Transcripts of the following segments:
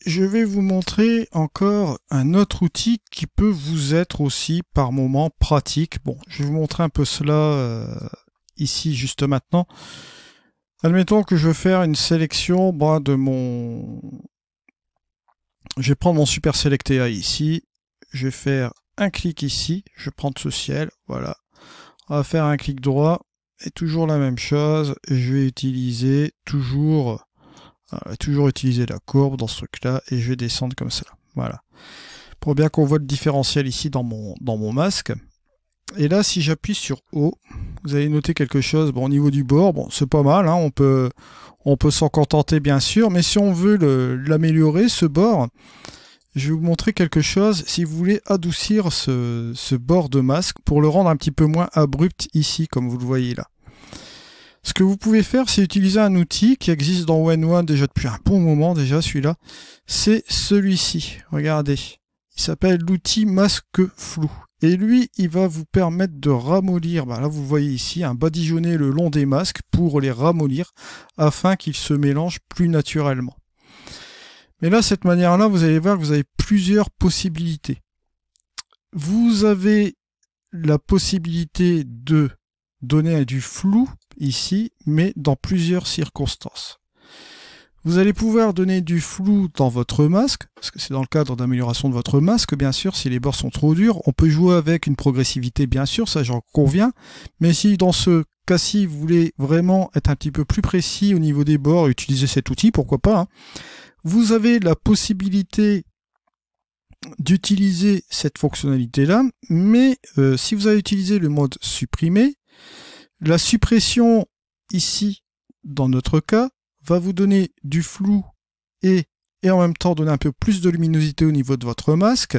je vais vous montrer encore un autre outil qui peut vous être aussi par moment pratique. Bon, je vais vous montrer un peu cela ici juste maintenant. Admettons que je veux faire une sélection de mon... Je vais prendre mon Super Select AI ici. Je vais faire un clic ici. Je vais prendre ce ciel. Voilà. On va faire un clic droit. Et toujours la même chose. Je vais utiliser toujours utiliser la courbe dans ce truc-là. Et je vais descendre comme ça. Voilà. Pour bien qu'on voit le différentiel ici dans mon masque. Et là, si j'appuie sur O, vous allez noter quelque chose. Bon, au niveau du bord, bon, c'est pas mal, hein, on peut s'en contenter bien sûr, mais si on veut l'améliorer, ce bord, je vais vous montrer quelque chose. Si vous voulez adoucir ce bord de masque pour le rendre un petit peu moins abrupt ici, comme vous le voyez là. Ce que vous pouvez faire, c'est utiliser un outil qui existe dans One déjà depuis un bon moment déjà, celui-là. C'est celui-ci. Regardez. Il s'appelle l'outil masque flou. Et lui, il va vous permettre de ramollir, là vous voyez ici, un badigeonner le long des masques pour les ramollir afin qu'ils se mélangent plus naturellement. Mais là, cette manière-là, vous allez voir que vous avez plusieurs possibilités. Vous avez la possibilité de donner du flou ici, mais dans plusieurs circonstances. Vous allez pouvoir donner du flou dans votre masque, parce que c'est dans le cadre d'amélioration de votre masque, bien sûr, si les bords sont trop durs. On peut jouer avec une progressivité, bien sûr, ça j'en conviens. Mais si dans ce cas-ci, vous voulez vraiment être un petit peu plus précis au niveau des bords, utiliser cet outil, pourquoi pas, hein. Vous avez la possibilité d'utiliser cette fonctionnalité-là, mais si vous avez utilisé le mode supprimer, la suppression ici, dans notre cas, va vous donner du flou et en même temps donner un peu plus de luminosité au niveau de votre masque.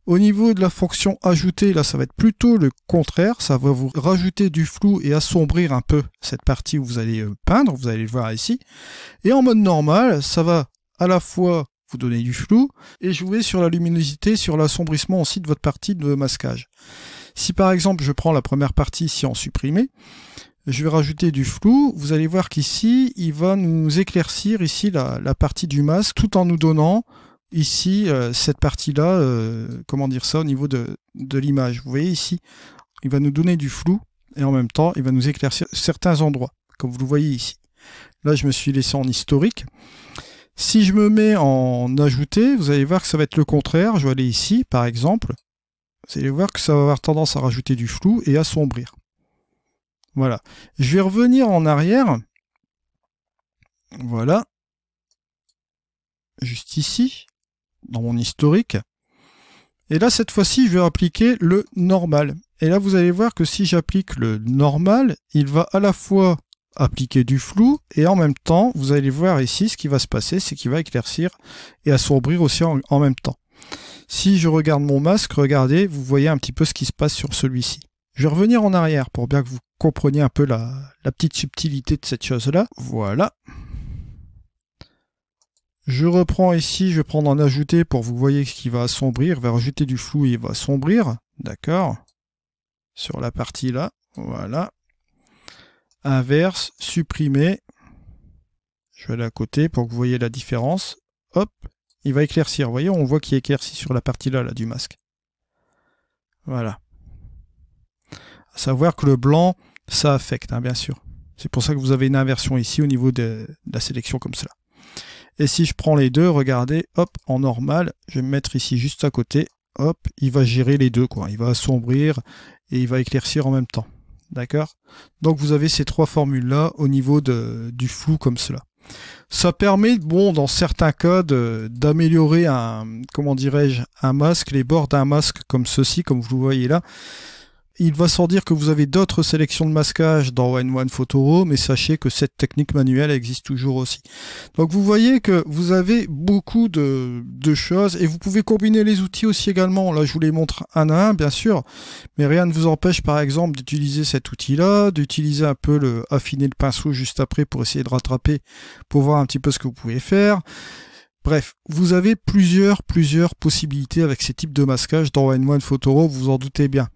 Au niveau de la fonction ajouter, là ça va être plutôt le contraire, ça va vous rajouter du flou et assombrir un peu cette partie où vous allez peindre, vous allez le voir ici. Et en mode normal, ça va à la fois vous donner du flou et jouer sur la luminosité, sur l'assombrissement aussi de votre partie de masquage. Si par exemple je prends la première partie ici en supprimé, je vais rajouter du flou, vous allez voir qu'ici, il va nous éclaircir ici la partie du masque, tout en nous donnant ici cette partie-là, comment dire ça, au niveau de l'image. Vous voyez ici, il va nous donner du flou, et en même temps, il va nous éclaircir certains endroits, comme vous le voyez ici. Là, je me suis laissé en historique. Si je me mets en ajouter, vous allez voir que ça va être le contraire. Je vais aller ici, par exemple. Vous allez voir que ça va avoir tendance à rajouter du flou et assombrir. Voilà. Je vais revenir en arrière. Voilà. Juste ici, dans mon historique. Et là, cette fois-ci, je vais appliquer le normal. Et là, vous allez voir que si j'applique le normal, il va à la fois appliquer du flou et en même temps, vous allez voir ici, ce qui va se passer, c'est qu'il va éclaircir et assombrir aussi en même temps. Si je regarde mon masque, regardez, vous voyez un petit peu ce qui se passe sur celui-ci. Je vais revenir en arrière pour bien que vous compreniez un peu la petite subtilité de cette chose-là. Voilà. Je reprends ici, je vais prendre en ajouter pour vous voyez ce qui va assombrir. Il va rajouter du flou et il va assombrir. D'accord. Sur la partie là. Voilà. Inverse, supprimer. Je vais aller à côté pour que vous voyez la différence. Hop. Il va éclaircir. Vous voyez, on voit qu'il éclaircit sur la partie là du masque. Voilà. À savoir que le blanc, ça affecte, hein, bien sûr. C'est pour ça que vous avez une inversion ici au niveau de la sélection comme cela. Et si je prends les deux, regardez, hop, en normal, je vais me mettre ici juste à côté, hop, il va gérer les deux, quoi. Il va assombrir et il va éclaircir en même temps. D'accord? Donc vous avez ces trois formules-là au niveau du flou comme cela. Ça permet, bon, dans certains cas, d'améliorer comment dirais-je, un masque, les bords d'un masque comme ceci, comme vous le voyez là. Il va sans dire que vous avez d'autres sélections de masquage dans One Photoro, mais sachez que cette technique manuelle existe toujours aussi. Donc vous voyez que vous avez beaucoup de choses, et vous pouvez combiner les outils aussi également. Là je vous les montre un à un, bien sûr, mais rien ne vous empêche par exemple d'utiliser cet outil-là, d'utiliser un peu affiner le pinceau juste après pour essayer de rattraper, pour voir un petit peu ce que vous pouvez faire. Bref, vous avez plusieurs possibilités avec ces types de masquage dans One Photoro, vous vous en doutez bien.